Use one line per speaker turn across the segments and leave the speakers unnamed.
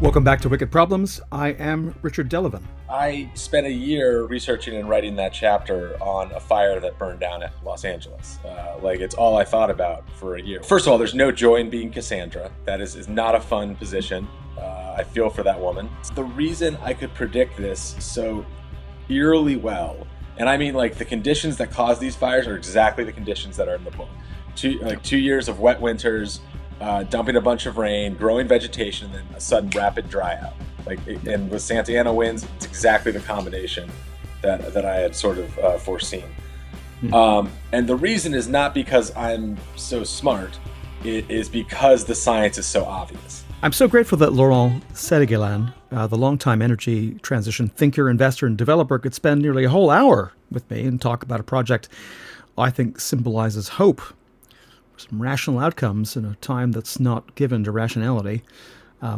Welcome back to Wicked Problems. I am Richard Delavan.
I spent a year researching and writing that chapter on a fire that burned down at Los Angeles. It's all I thought about for a year. First of all, there's no joy in being Cassandra. That is not a fun position. I feel for that woman. The reason I could predict this so eerily well, and I mean like the conditions that cause these fires are exactly the conditions that are in the book. 2 years of wet winters, dumping a bunch of rain, growing vegetation, and then a sudden rapid dry out. And with Santa Ana winds, it's exactly the combination that I had sort of foreseen. And the reason is not because I'm so smart, it is because the science is so obvious.
I'm so grateful that Laurent Sédiguilan, the longtime energy transition thinker, investor, and developer, could spend nearly a whole hour with me and talk about a project I think symbolizes hope, some rational outcomes in a time that's not given to rationality.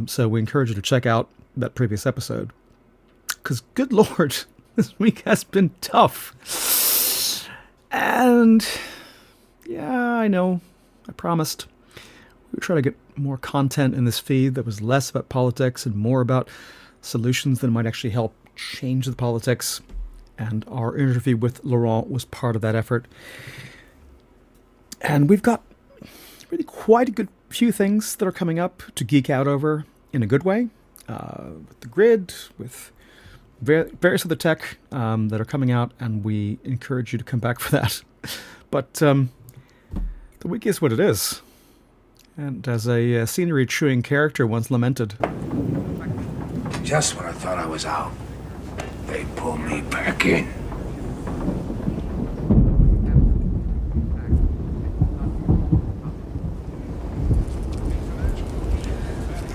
So we encourage you to check out that previous episode. Because, good Lord, this week has been tough. And, yeah, I know, I promised we would try to get more content in this feed that was less about politics and more about solutions that might actually help change the politics. And our interview with Laurent was part of that effort. And we've got really quite a good few things that are coming up to geek out over in a good way, with the grid, with various other tech that are coming out, and we encourage you to come back for that. But the week is what it is. And as a scenery-chewing character once lamented,
just when I thought I was out, they pulled me back in.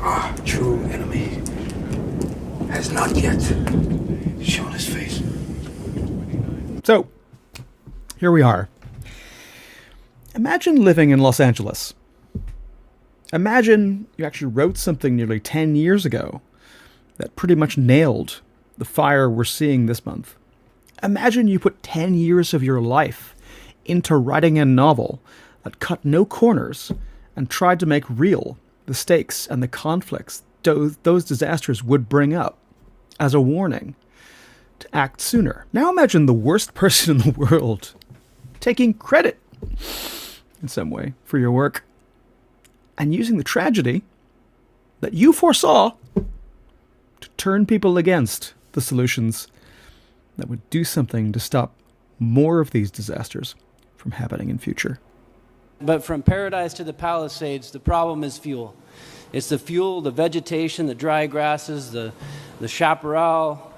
Our true enemy has not yet shown his face.
So, here we are. Imagine living in Los Angeles. Imagine you actually wrote something nearly 10 years ago that pretty much nailed the fire we're seeing this month. Imagine you put 10 years of your life into writing a novel that cut no corners and tried to make real the stakes and the conflicts those disasters would bring up as a warning to act sooner. Now imagine the worst person in the world taking credit in some way for your work and using the tragedy that you foresaw to turn people against the solutions that would do something to stop more of these disasters from happening in future.
But from Paradise to the Palisades, the problem is fuel. It's the fuel, the vegetation, the dry grasses, the chaparral.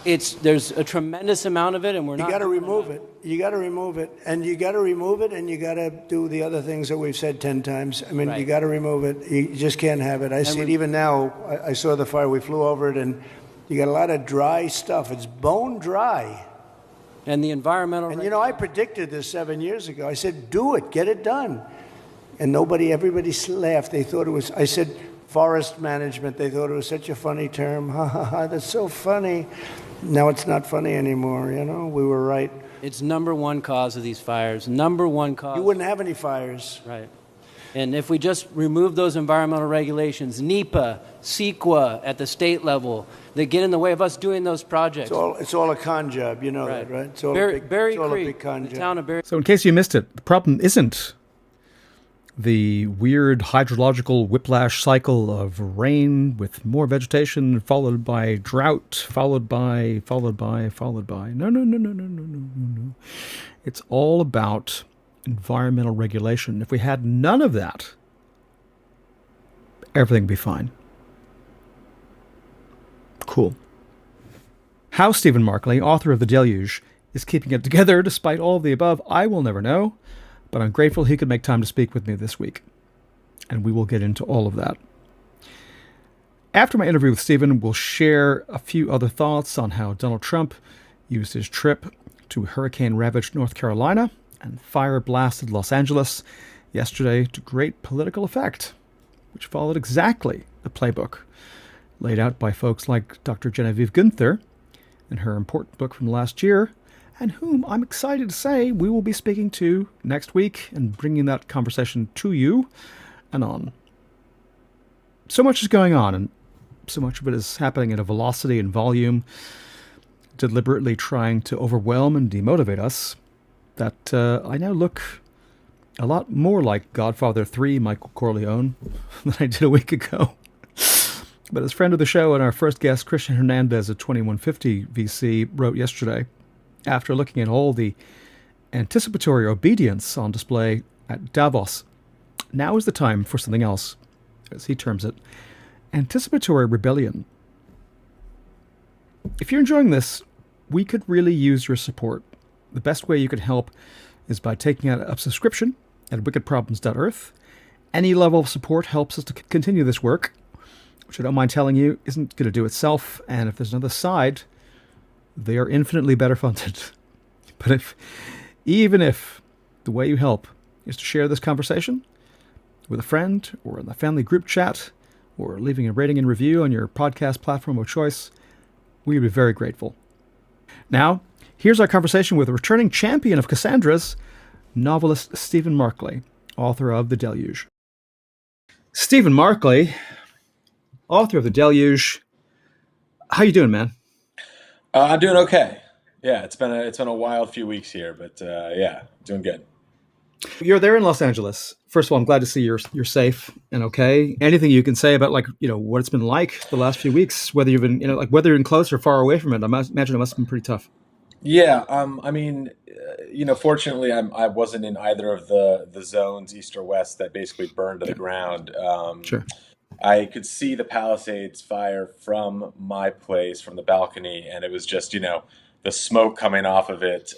There's a tremendous amount of it, and we're not.
You got to remove it. You got to remove it, and you got to remove it, and you got to do the other things that we've said 10 times. I mean,
right.
You got to remove it. You just can't have it. I see it even now. I saw the fire. We flew over it, and you got a lot of dry stuff. It's bone dry.
And the environmental.
And I predicted this 7 years ago. I said, do it, get it done. And everybody laughed. They thought it was, I said, forest management. They thought it was such a funny term. Ha ha ha, that's so funny. Now it's not funny anymore, we were right.
It's number one cause of these fires. Number one cause.
You wouldn't have any fires.
Right. And if we just remove those environmental regulations, NEPA, CEQA at the state level, that get in the way of us doing those projects.
It's all a con job, you know that, right? It's all a big con job.
Town of Berry.
So in case you missed it, the problem isn't the weird hydrological whiplash cycle of rain with more vegetation followed by drought, followed by. No. It's all about environmental regulation. If we had none of that, everything would be fine. Cool. How Stephen Markley, author of The Deluge, is keeping it together despite all of the above, I will never know, but I'm grateful he could make time to speak with me this week. And we will get into all of that. After my interview with Stephen, we'll share a few other thoughts on how Donald Trump used his trip to hurricane-ravaged North Carolina and fire-blasted Los Angeles yesterday to great political effect, which followed exactly the playbook laid out by folks like Dr. Genevieve Guenther in her important book from last year, and whom I'm excited to say we will be speaking to next week and bringing that conversation to you and on. So much is going on, and so much of it is happening at a velocity and volume, deliberately trying to overwhelm and demotivate us, that I now look a lot more like Godfather 3 Michael Corleone than I did a week ago. But as friend of the show and our first guest, Christian Hernandez at 2150 VC, wrote yesterday, after looking at all the anticipatory obedience on display at Davos, now is the time for something else, as he terms it, anticipatory rebellion. If you're enjoying this, we could really use your support. The best way you can help is by taking out a subscription at wickedproblems.earth. Any level of support helps us to continue this work, which I don't mind telling you isn't going to do itself, and if there's another side, they are infinitely better funded. But even if the way you help is to share this conversation with a friend or in the family group chat or leaving a rating and review on your podcast platform of choice, we would be very grateful. Now, here's our conversation with a returning champion of Cassandra's, novelist Stephen Markley, author of The Deluge. Stephen Markley, author of The Deluge. How you doing, man?
I'm doing okay. Yeah, it's been a wild few weeks here, but yeah, doing good.
You're there in Los Angeles. First of all, I'm glad to see you're safe and okay. Anything you can say about what it's been like the last few weeks, whether you've been whether you're in close or far away from it? I imagine it must have been pretty tough.
Yeah, I mean, fortunately, I wasn't in either of the zones, east or west, that basically burned to the ground.
Sure.
I could see the Palisades fire from my place, from the balcony, and it was just, the smoke coming off of it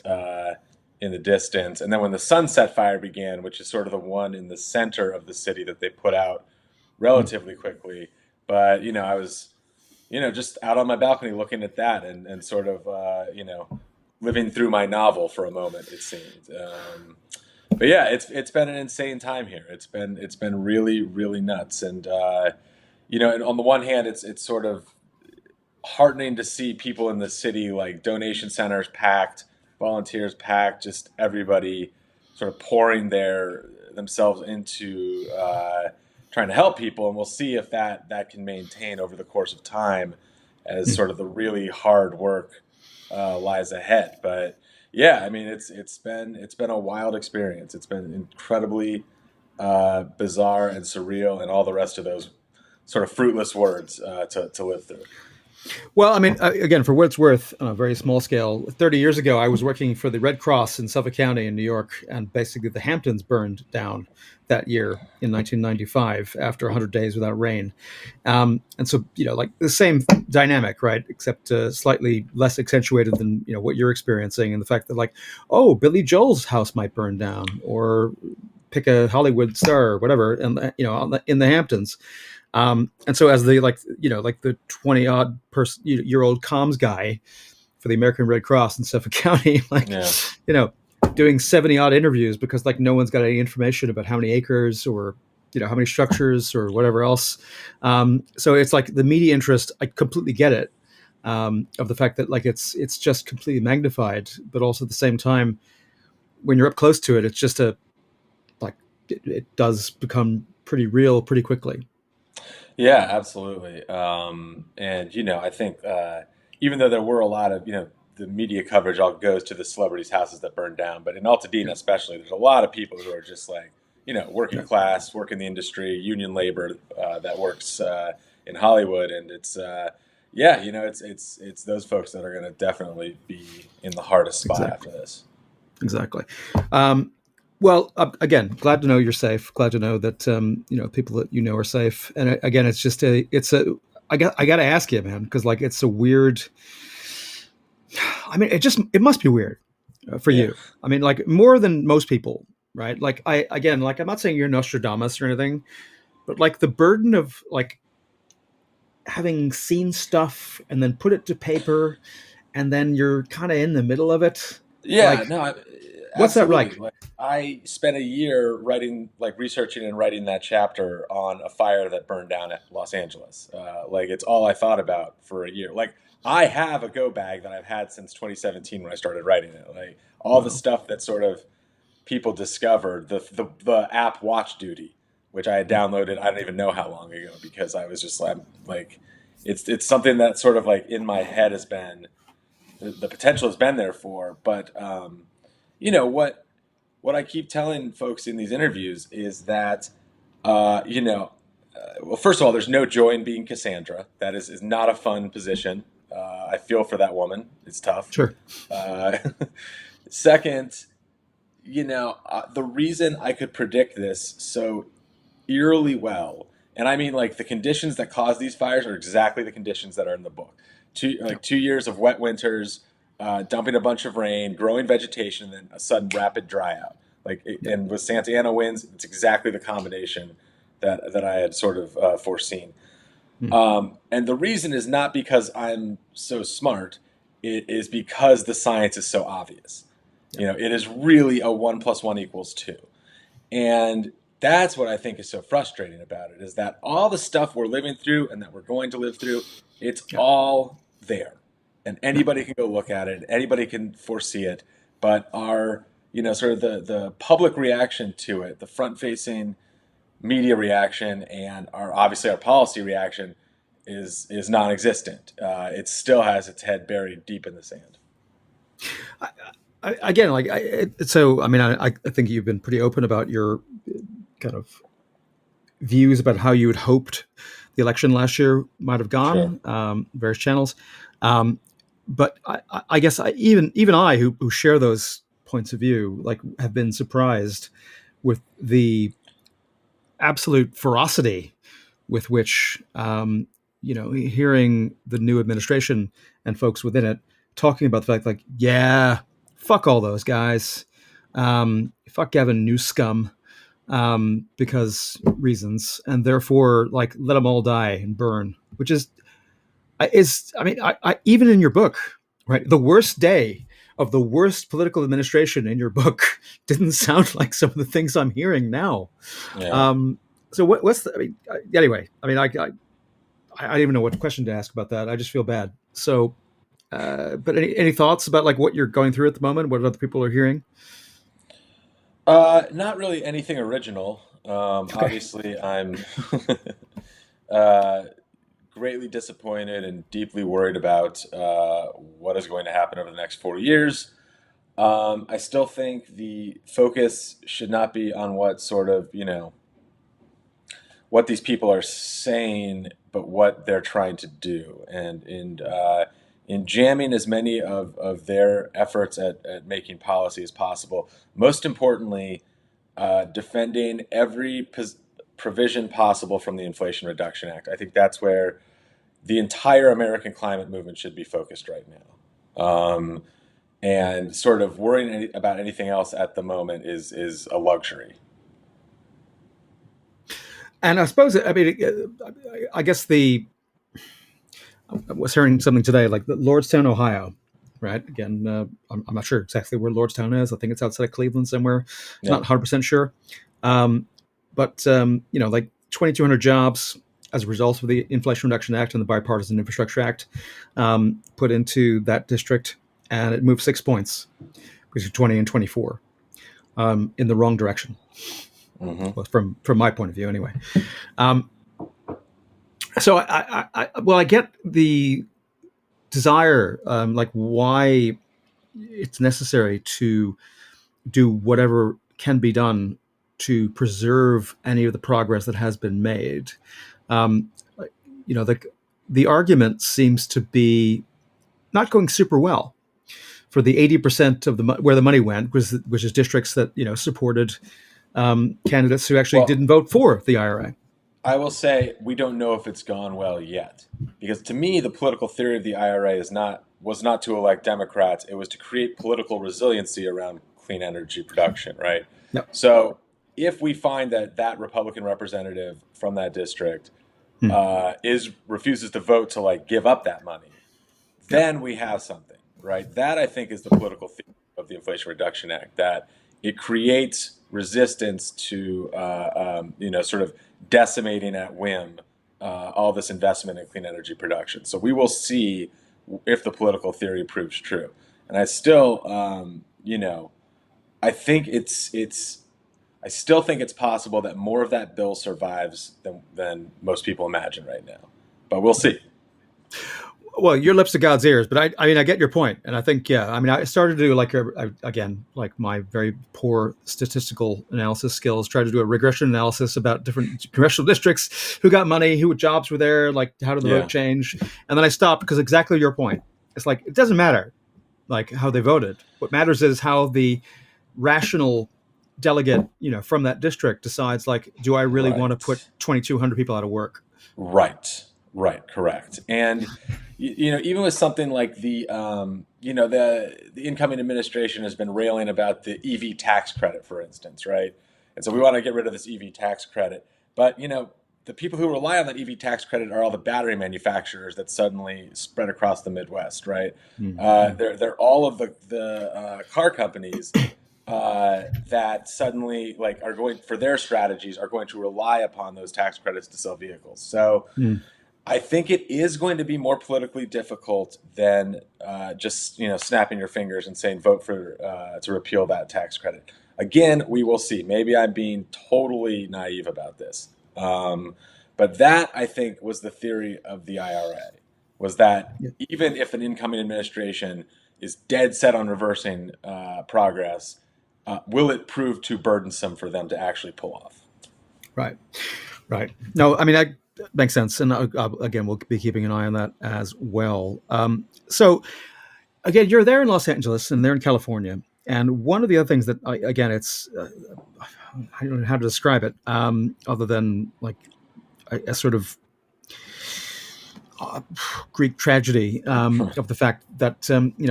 in the distance. And then when the Sunset Fire began, which is sort of the one in the center of the city that they put out relatively quickly, but, I was, just out on my balcony looking at that and sort of, living through my novel for a moment, it seemed. But yeah, it's been an insane time here. It's been really, really nuts. And and on the one hand, it's sort of heartening to see people in the city, like donation centers packed, volunteers packed, just everybody sort of pouring themselves into trying to help people. And we'll see if that can maintain over the course of time as sort of the really hard work lies ahead. But yeah, I mean, it's been a wild experience. It's been incredibly bizarre and surreal, and all the rest of those sort of fruitless words to live through.
Well, I mean, again, for what it's worth, on a very small scale, 30 years ago, I was working for the Red Cross in Suffolk County in New York, and basically the Hamptons burned down that year in 1995 after 100 days without rain. And so, the same dynamic, right? Except slightly less accentuated than, what you're experiencing, and the fact that Billy Joel's house might burn down, or pick a Hollywood star or whatever, and, in the Hamptons. And so as the the 20-odd year old comms guy for the American Red Cross in Suffolk County, doing 70-odd interviews because no one's got any information about how many acres or how many structures or whatever else. So it's the media interest. I completely get it, of the fact that it's just completely magnified, but also at the same time, when you're up close to it, it's just it does become pretty real pretty quickly.
Yeah, absolutely. And, I think even though there were a lot of, the media coverage all goes to the celebrities' houses that burned down, but in Altadena especially, there's a lot of people who are just working class, work in the industry, union labor that works in Hollywood. And it's, it's those folks that are going to definitely be in the hardest spot after this. Exactly.
Well, again, glad to know you're safe. Glad to know that people that are safe. And again, it's just I got to ask you, man, because it's a weird. I mean, it must be weird for you. I mean, more than most people, right? I'm not saying you're Nostradamus or anything, but the burden of having seen stuff and then put it to paper, and then you're kind of in the middle of it.
Yeah, no.
What's that like?
I spent a year researching and writing that chapter on a fire that burned down at Los Angeles. It's all I thought about for a year. I have a go bag that I've had since 2017 when I started writing it. All the stuff that sort of people discovered, the app Watch Duty, which I had downloaded, I don't even know how long ago, because I was just It's something that sort of like in my head has been the potential has been there for, but you know what I keep telling folks in these interviews is that you know, well, first of all, there's no joy in being Cassandra. That is not a fun position. I feel for that woman. It's tough.
Sure.
Uh, Second, the reason I could predict this so eerily well, and I mean like the conditions that cause these fires are exactly the conditions that are in the book.
Yeah.
2 years of wet winters, dumping a bunch of rain, growing vegetation, and then a sudden rapid dry out. And with Santa Ana winds, it's exactly the combination that I had sort of foreseen. And the reason is not because I'm so smart. It is because the science is so obvious. It is really a 1+1 = 2. And that's what I think is so frustrating about it, is that all the stuff we're living through and that we're going to live through, it's all there. And anybody can go look at it. Anybody can foresee it. But our, sort of the public reaction to it, the front-facing media reaction, and obviously our policy reaction is non-existent. It still has its head buried deep in the sand.
Again, so I mean, I think you've been pretty open about your kind of views about how you had hoped the election last year might have gone,
Sure.
Various channels. But I guess even I, who share those points of view, have been surprised with the absolute ferocity with which, hearing the new administration and folks within it talking about the fact, yeah, fuck all those guys, fuck Gavin Newscum, because reasons, and therefore, let them all die and burn, which is I mean, I even in your book, right, the worst day of the worst political administration in your book didn't sound like some of the things I'm hearing now.
Yeah.
So what's the? I mean, anyway, I mean, I don't even know what question to ask about that. I just feel bad. So, but any thoughts about what you're going through at the moment? What other people are hearing?
Not really anything original. Obviously, I'm greatly disappointed and deeply worried about what is going to happen over the next 4 years. I still think the focus should not be on what sort of, what these people are saying, but what they're trying to do. And in jamming as many of their efforts at making policy as possible, most importantly, defending every provision possible from the Inflation Reduction Act. I think that's where the entire American climate movement should be focused right now. And sort of worrying about anything else at the moment is a luxury.
And I suppose, I mean, I guess I was hearing something today, Lordstown, Ohio, right? Again, I'm not sure exactly where Lordstown is. I think it's outside of Cleveland somewhere.
Yeah.
Not 100% sure. But 2,200 jobs as a result of the Inflation Reduction Act and the Bipartisan Infrastructure Act put into that district, and it moved 6 points between 20 and 24 in the wrong direction.
Mm-hmm.
Well, from my point of view, anyway. So I get the desire, why it's necessary to do whatever can be done to preserve any of the progress that has been made. The argument seems to be not going super well for the 80% of where the money went, which is districts that supported candidates who actually didn't vote for the IRA.
I will say we don't know if it's gone well yet, because to me the political theory of the IRA was not to elect Democrats. It was to create political resiliency around clean energy production, right?
Yep.
So if we find that Republican representative from that district refuses to vote to give up that money, then we have something, right? That I think is the political theory of the Inflation Reduction Act, that it creates resistance to sort of decimating at whim all this investment in clean energy production. So we will see if the political theory proves true. And I still, I think I still think it's possible that more of that bill survives than most people imagine right now. But we'll see.
Well, your lips to God's ears, but I mean, I get your point, and I think, yeah, I mean, I started to do like again, like my very poor statistical analysis skills, tried to do a regression analysis about different congressional districts, who got money, who jobs were there, like how did the
Yeah.
vote change, and then I stopped because exactly your point. It's like it doesn't matter, like how they voted. What matters is how the rational delegate, from that district decides, like, do I really want to put
Right.
2,200 people out of work?
Right, right, correct. And even with something like the incoming administration has been railing about the EV tax credit, for instance, right? And so we want to get rid of this EV tax credit, but the people who rely on that EV tax credit are all the battery manufacturers that suddenly spread across the Midwest, right?
Mm-hmm.
They're all of the car companies that suddenly like are going for their strategies are going to rely upon those tax credits to sell vehicles. So I think it is going to be more politically difficult than just snapping your fingers and saying vote for to repeal that tax credit. Again, we will see. Maybe I'm being totally naive about this, but that I think was the theory of the IRA, was that even if an incoming administration is dead set on reversing progress, will it prove too burdensome for them to actually pull off?
Right. Right. No, I mean, that makes sense. And again, we'll be keeping an eye on that as well. So, again, you're there in Los Angeles and they're in California. And one of the other things that, again, it's, I don't know how to describe it, other than like a sort of Greek tragedy of the fact that,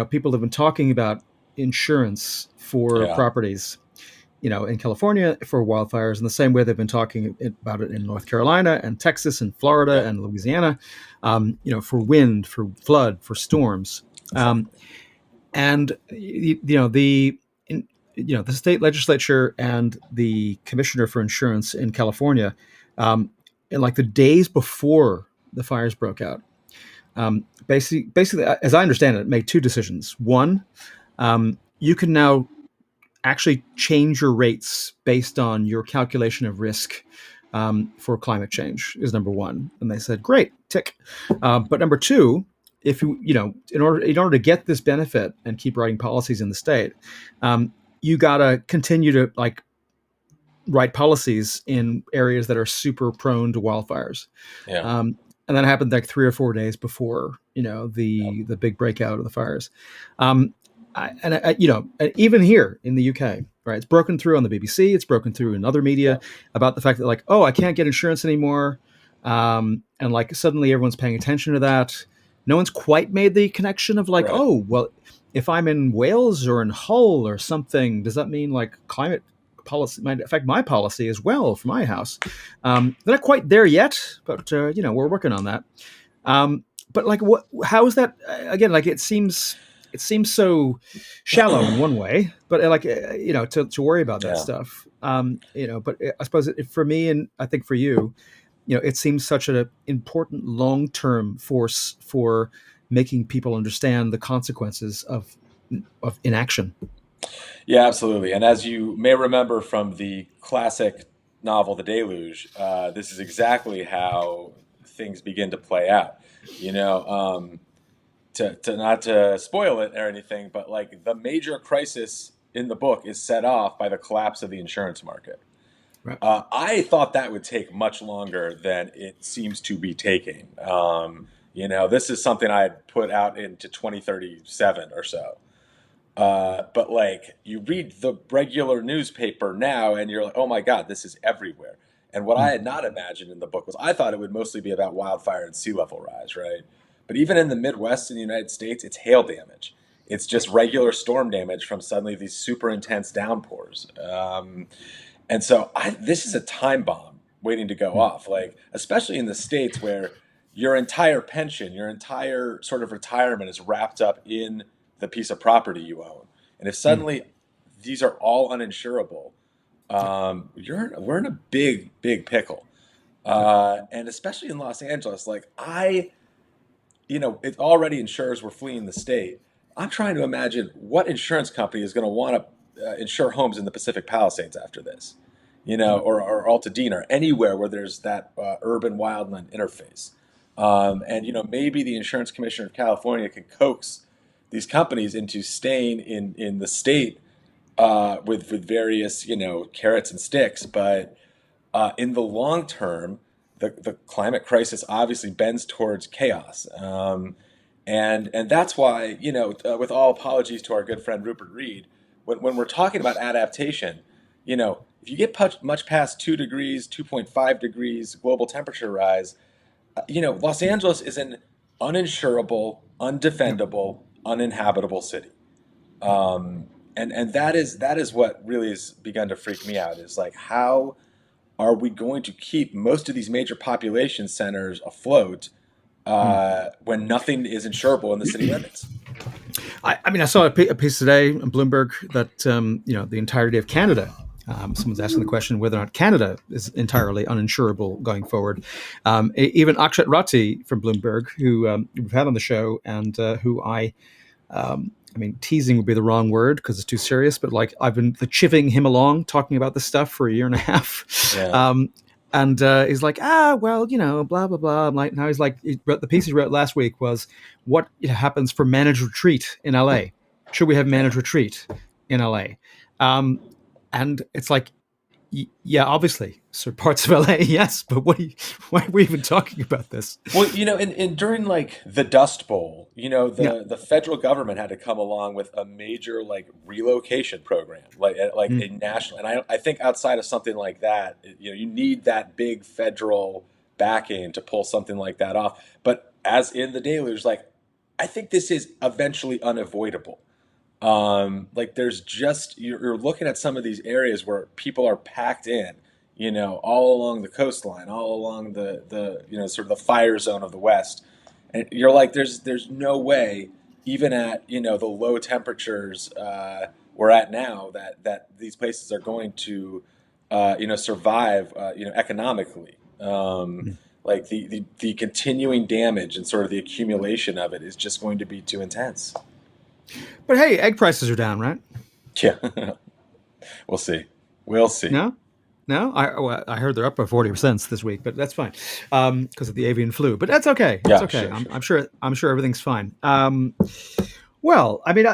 people have been talking about insurance for
Yeah.
properties in California for wildfires in the same way they've been talking about it in North Carolina and Texas and Florida
Yeah.
and Louisiana, for wind, for flood, for storms. And the state legislature and the commissioner for insurance in California, in like the days before the fires broke out, basically, as I understand it, made two decisions. One, you can now actually change your rates based on your calculation of risk for climate change is number one. And they said, great, tick. But number two, if in order to get this benefit and keep writing policies in the state, you got to continue to like write policies in areas that are super prone to wildfires.
Yeah.
And that happened like 3 or 4 days before, the big breakout of the fires. Even here in the UK, right, it's broken through on the BBC, it's broken through in other media about the fact that like, oh, I can't get insurance anymore. And like suddenly everyone's paying attention to that. No one's quite made the connection of like,
Right.
oh, well, if I'm in Wales or in Hull or something, does that mean like climate policy might affect my policy as well for my house? They're not quite there yet, but we're working on that. But like, how is that? Again, like it seems so shallow in one way, but like to worry about that
Yeah.
stuff. But I suppose for me, and I think for you, it seems such an important long-term force for making people understand the consequences of inaction.
Yeah, absolutely. And as you may remember from the classic novel The Deluge, this is exactly how things begin to play out. To not to spoil it or anything, but like the major crisis in the book is set off by the collapse of the insurance market.
Right.
I thought that would take much longer than it seems to be taking. This is something I had put out into 2037 or so. But like you read the regular newspaper now and you're like, oh my God, this is everywhere. And what I had not imagined in the book was I thought it would mostly be about wildfire and sea level rise, right? But even in the Midwest in the United States, it's hail damage. It's just regular storm damage from suddenly these super intense downpours. And so this is a time bomb waiting to go off, like, especially in the States where your entire pension, your entire sort of retirement is wrapped up in the piece of property you own. And if suddenly these are all uninsurable, we're in a big, big pickle. And especially in Los Angeles, like it already insurers were fleeing the state. I'm trying to imagine what insurance company is going to want to insure homes in the Pacific Palisades after this, or Altadena, or anywhere where there's that urban wildland interface. And maybe the insurance commissioner of California can coax these companies into staying in the state with various carrots and sticks. But in the long term, the climate crisis obviously bends towards chaos. And that's why, with all apologies to our good friend Rupert Reed, when we're talking about adaptation, if you get much past 2 degrees, 2.5 degrees global temperature rise, Los Angeles is an uninsurable, undefendable, uninhabitable city. And that is what really has begun to freak me out, is like, how are we going to keep most of these major population centers afloat when nothing is insurable in the city limits?
I mean, I saw a piece today on Bloomberg that the entirety of Canada. Someone's asking the question whether or not Canada is entirely uninsurable going forward. Even Akshat Rati from Bloomberg, who we've had on the show, and who I mean, teasing would be the wrong word because it's too serious, but like, I've been chivvying him along talking about this stuff for a year and a half.
Yeah.
And he's like, well, blah, blah, blah. I'm like, now he's like, the piece he wrote last week was what happens for managed retreat in LA. Should we have managed retreat in LA? And it's like, yeah, obviously, so parts of LA, yes, but why are we even talking about this?
Well, and during like the Dust Bowl, the federal government had to come along with a major like relocation program, like a national. And I think outside of something like that, you need that big federal backing to pull something like that off. But as in the deluge, like, I think this is eventually unavoidable. Like, there's just, you're looking at some of these areas where people are packed in, all along the coastline, all along the sort of the fire zone of the West. And you're like, there's no way, even at, the low temperatures, we're at now, that these places are going to, survive, economically. Like the continuing damage and sort of the accumulation of it is just going to be too intense.
But hey, egg prices are down, right?
Yeah. We'll see.
No, I heard they're up by 40% this week, but that's fine because of the avian flu. But that's okay.
Yeah,
it's okay.
Sure.
I'm sure everything's fine. Well, I mean,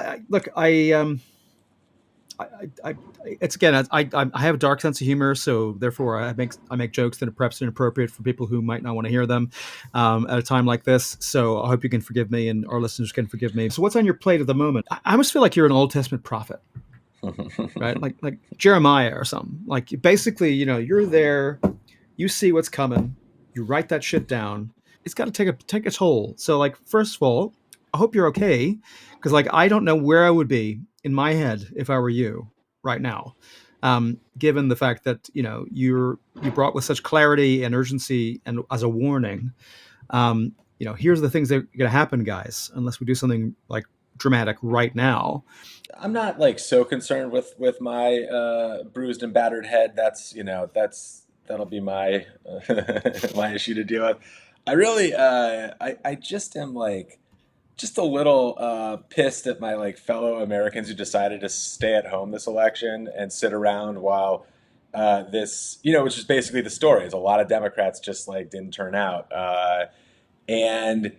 it's again, I have a dark sense of humor, so therefore I make jokes that are perhaps inappropriate for people who might not want to hear them at a time like this. So I hope you can forgive me, and our listeners can forgive me. So what's on your plate at the moment? I almost feel like you're an Old Testament prophet, right? Like Jeremiah or something. Like, basically, you're there, you see what's coming, you write that shit down. It's got to take a toll. So, like, first of all, I hope you're okay, because like, I don't know where I would be in my head if I were you right now, given the fact that you brought with such clarity and urgency and as a warning, here's the things that are going to happen, guys, unless we do something like dramatic right now.
I'm not like so concerned with my bruised and battered head. That'll be my my issue to deal with. I really I just am like, just a little pissed at my like fellow Americans who decided to stay at home this election and sit around while this, which is basically the story, is a lot of Democrats just like didn't turn out. And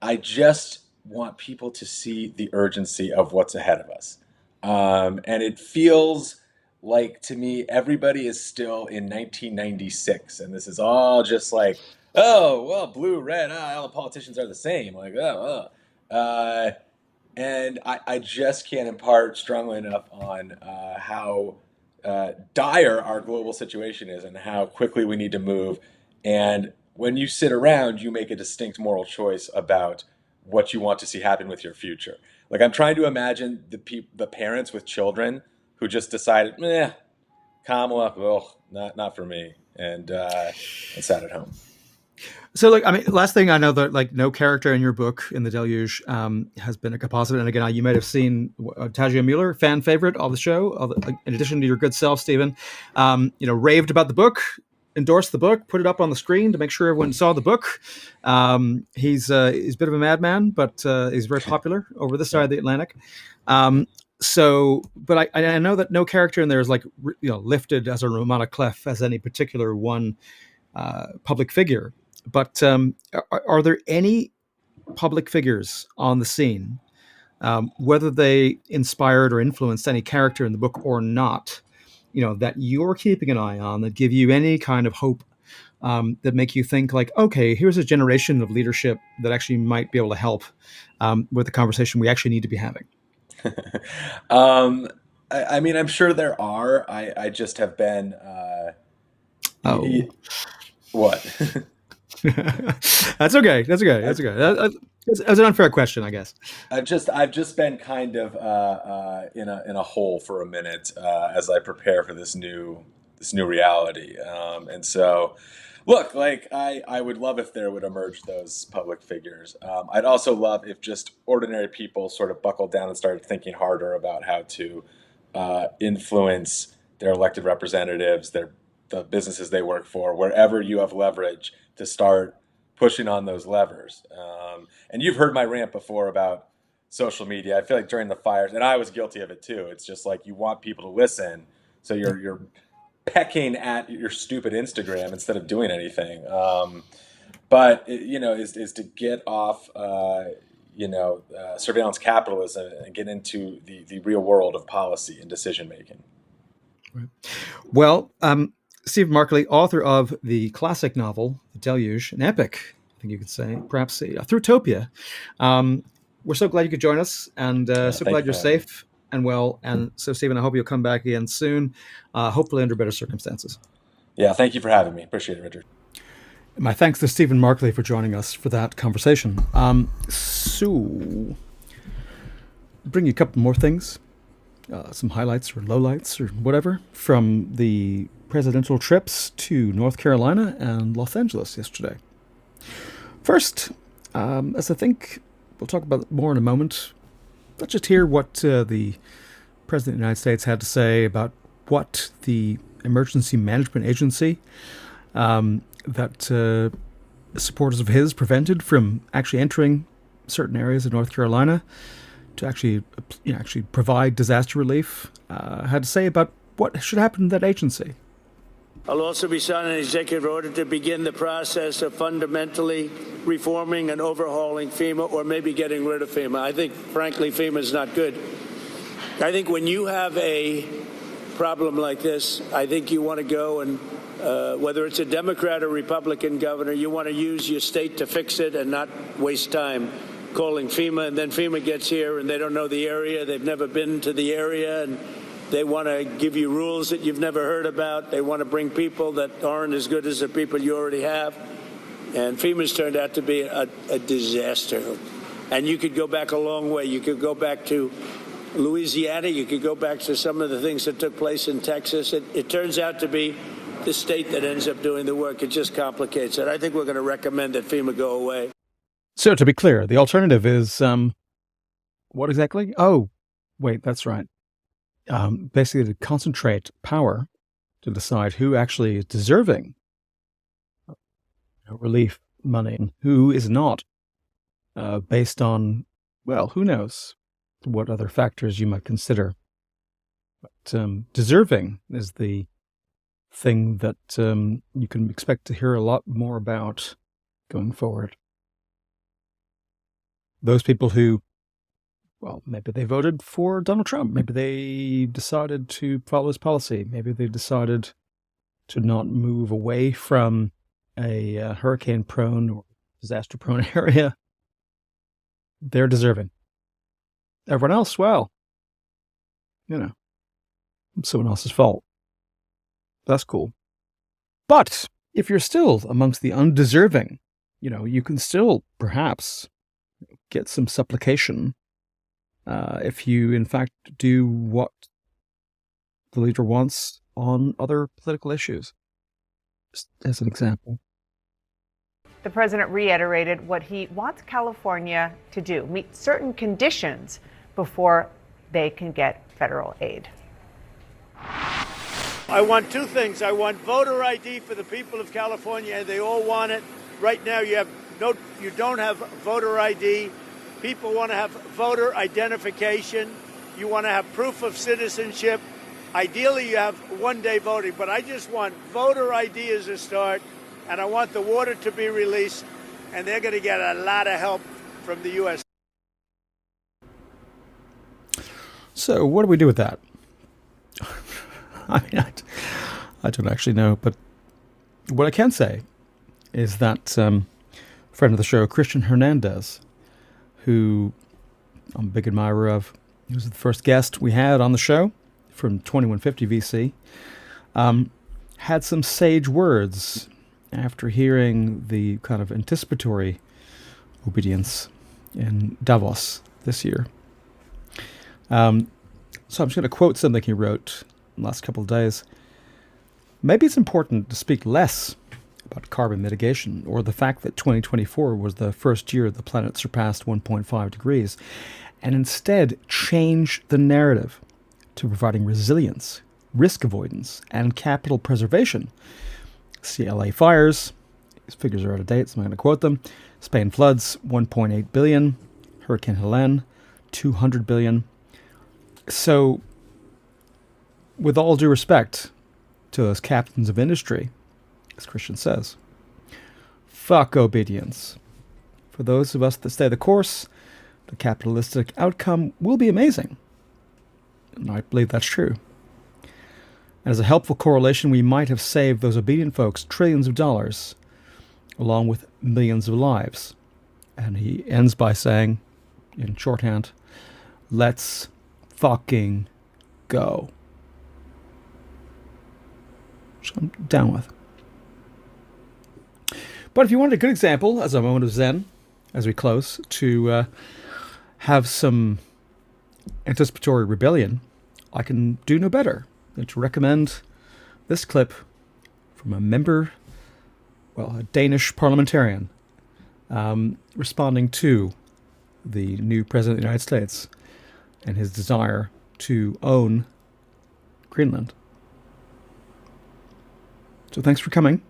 I just want people to see the urgency of what's ahead of us. And it feels like, to me, everybody is still in 1996, and this is all just like, oh, well, blue, red, all the politicians are the same. Like, and I just can't impart strongly enough on how dire our global situation is and how quickly we need to move. And when you sit around, you make a distinct moral choice about what you want to see happen with your future. Like, I'm trying to imagine the parents with children who just decided, Kamala, not for me, and sat at home.
So, like, I mean, last thing I know, that like no character in your book, in The Deluge, has been a composite. And again, you might have seen Tajia Mueller, fan favorite of the show, in addition to your good self, Stephen, raved about the book, endorsed the book, put it up on the screen to make sure everyone saw the book. He's a bit of a madman, but he's very popular over this side of the Atlantic. But I know that no character in there is like, lifted as a Ramona Clef as any particular one public figure. But are there any public figures on the scene, whether they inspired or influenced any character in the book or not, that you're keeping an eye on, that give you any kind of hope, that make you think like, okay, here's a generation of leadership that actually might be able to help with the conversation we actually need to be having?
I mean, I'm sure there are. I just have been. What?
That's okay. That's okay. That's okay. That's an unfair question, I guess.
I've just been kind of in a hole for a minute as I prepare for this new reality, and so. Look, like I would love if there would emerge those public figures. I'd also love if just ordinary people sort of buckled down and started thinking harder about how to influence their elected representatives, the businesses they work for, wherever you have leverage, to start pushing on those levers. And you've heard my rant before about social media. I feel like during the fires, and I was guilty of it too. It's just like you want people to listen, so you're pecking at your stupid Instagram instead of doing anything. But is to get off surveillance capitalism and get into the real world of policy and decision making.
Right. Well, Stephen Markley, author of the classic novel The Deluge, an epic, I think you could say, perhaps Throughtopia. We're so glad you could join us, and so glad you're safe and well. And so, Stephen, I hope you'll come back again soon, hopefully under better circumstances.
Yeah, thank you for having me. Appreciate it, Richard.
My thanks to Stephen Markley for joining us for that conversation. So, bring you a couple more things, some highlights or lowlights or whatever from the presidential trips to North Carolina and Los Angeles yesterday. First, as I think we'll talk about more in a moment, let's just hear what the President of the United States had to say about what the Emergency Management Agency that supporters of his prevented from actually entering certain areas of North Carolina to actually provide disaster relief, had to say about what should happen to that agency.
I'll also be signing an executive order to begin the process of fundamentally reforming and overhauling FEMA, or maybe getting rid of FEMA. I think, frankly, FEMA is not good. I think when you have a problem like this, I think you want to go and, whether it's a Democrat or Republican governor, you want to use your state to fix it and not waste time calling FEMA. And then FEMA gets here and they don't know the area. They've never been to the area, and they want to give you rules that you've never heard about. They want to bring people that aren't as good as the people you already have. And FEMA's turned out to be a disaster. And you could go back a long way. You could go back to Louisiana. You could go back to some of the things that took place in Texas. It turns out to be the state that ends up doing the work. It just complicates it. I think we're going to recommend that FEMA go away.
So to be clear, the alternative is what exactly? Oh, wait, that's right. Basically to concentrate power to decide who actually is deserving relief money and who is not, based on, well, who knows what other factors you might consider. But deserving is the thing that you can expect to hear a lot more about going forward. Those people who, well, maybe they voted for Donald Trump. Maybe they decided to follow his policy. Maybe they decided to not move away from a hurricane-prone or disaster-prone area. They're deserving. Everyone else, well, someone else's fault. That's cool. But if you're still amongst the undeserving, you can still perhaps get some supplication if you, in fact, do what the leader wants on other political issues. Just as an example.
The president reiterated what he wants California to do, meet certain conditions before they can get federal aid.
I want two things. I want voter ID for the people of California, and they all want it. Right now, you don't have voter ID. People want to have voter identification. You want to have proof of citizenship. Ideally, you have one-day voting, but I just want voter ID as a start. and I want the water to be released, and they're going to get a lot of help from the U.S.
So what do we do with that? I mean, I don't actually know, but what I can say is that a friend of the show, Christian Hernandez, who I'm a big admirer of, he was the first guest we had on the show from 2150 VC, had some sage words after hearing the kind of anticipatory obedience in Davos this year. So I'm just going to quote something he wrote in the last couple of days. Maybe it's important to speak less about carbon mitigation or the fact that 2024 was the first year the planet surpassed 1.5 degrees, and instead change the narrative to providing resilience, risk avoidance, and capital preservation. See LA fires, these figures are out of date, so I'm going to quote them. Spain floods, 1.8 billion. Hurricane Helene, 200 billion. So, with all due respect to those captains of industry, as Christian says, fuck obedience. For those of us that stay the course, the capitalistic outcome will be amazing. And I believe that's true. And as a helpful correlation, we might have saved those obedient folks trillions of dollars, along with millions of lives. And he ends by saying, in shorthand, let's fucking go. Which I'm down with. But if you wanted a good example, as a moment of Zen, as we close, to have some anticipatory rebellion, I can do no better than to recommend this clip from a member, well, a Danish parliamentarian, responding to the new President of the United States and his desire to own Greenland. So thanks for coming.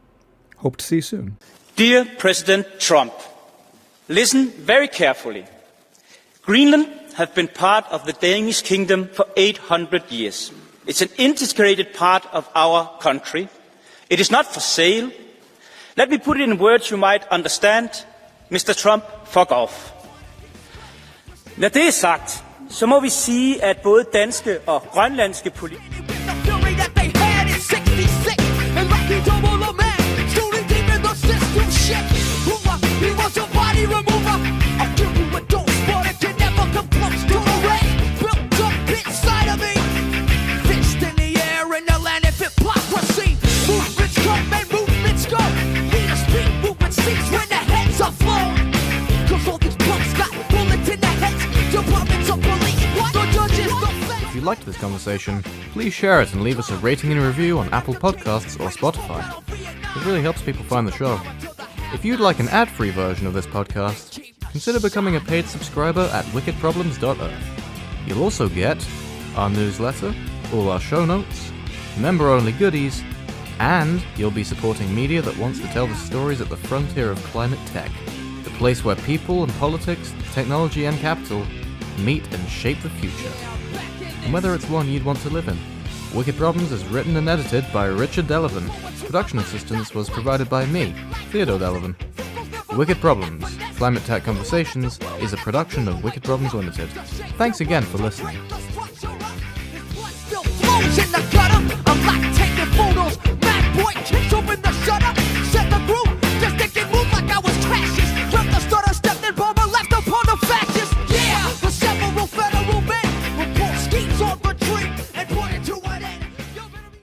Hope to see you soon.
Dear President Trump, listen very carefully. Greenland has been part of the Danish kingdom for 800 years. It's an integrated part of our country. It is not for sale. Let me put it in words you might understand. Mr. Trump, fuck off. Når det er sagt, så må vi sige, at både danske og grønlandske politikere
If you liked this conversation, please share it and leave us a rating and review on Apple Podcasts or Spotify. It really helps people find the show. If you'd like an ad-free version of this podcast, consider becoming a paid subscriber at wickedproblems.earth. You'll also get our newsletter, all our show notes, member-only goodies, and you'll be supporting media that wants to tell the stories at the frontier of climate tech, the place where people and politics, technology and capital meet and shape the future. And whether it's one you'd want to live in. Wicked Problems is written and edited by Richard Delavan. Production assistance was provided by me, Theodore Delavan. Wicked Problems, Climate Tech Conversations, is a production of Wicked Problems Limited. Thanks again for listening. I'm like taking photos, bad boy kicks open the shutter, set the groove, just thinking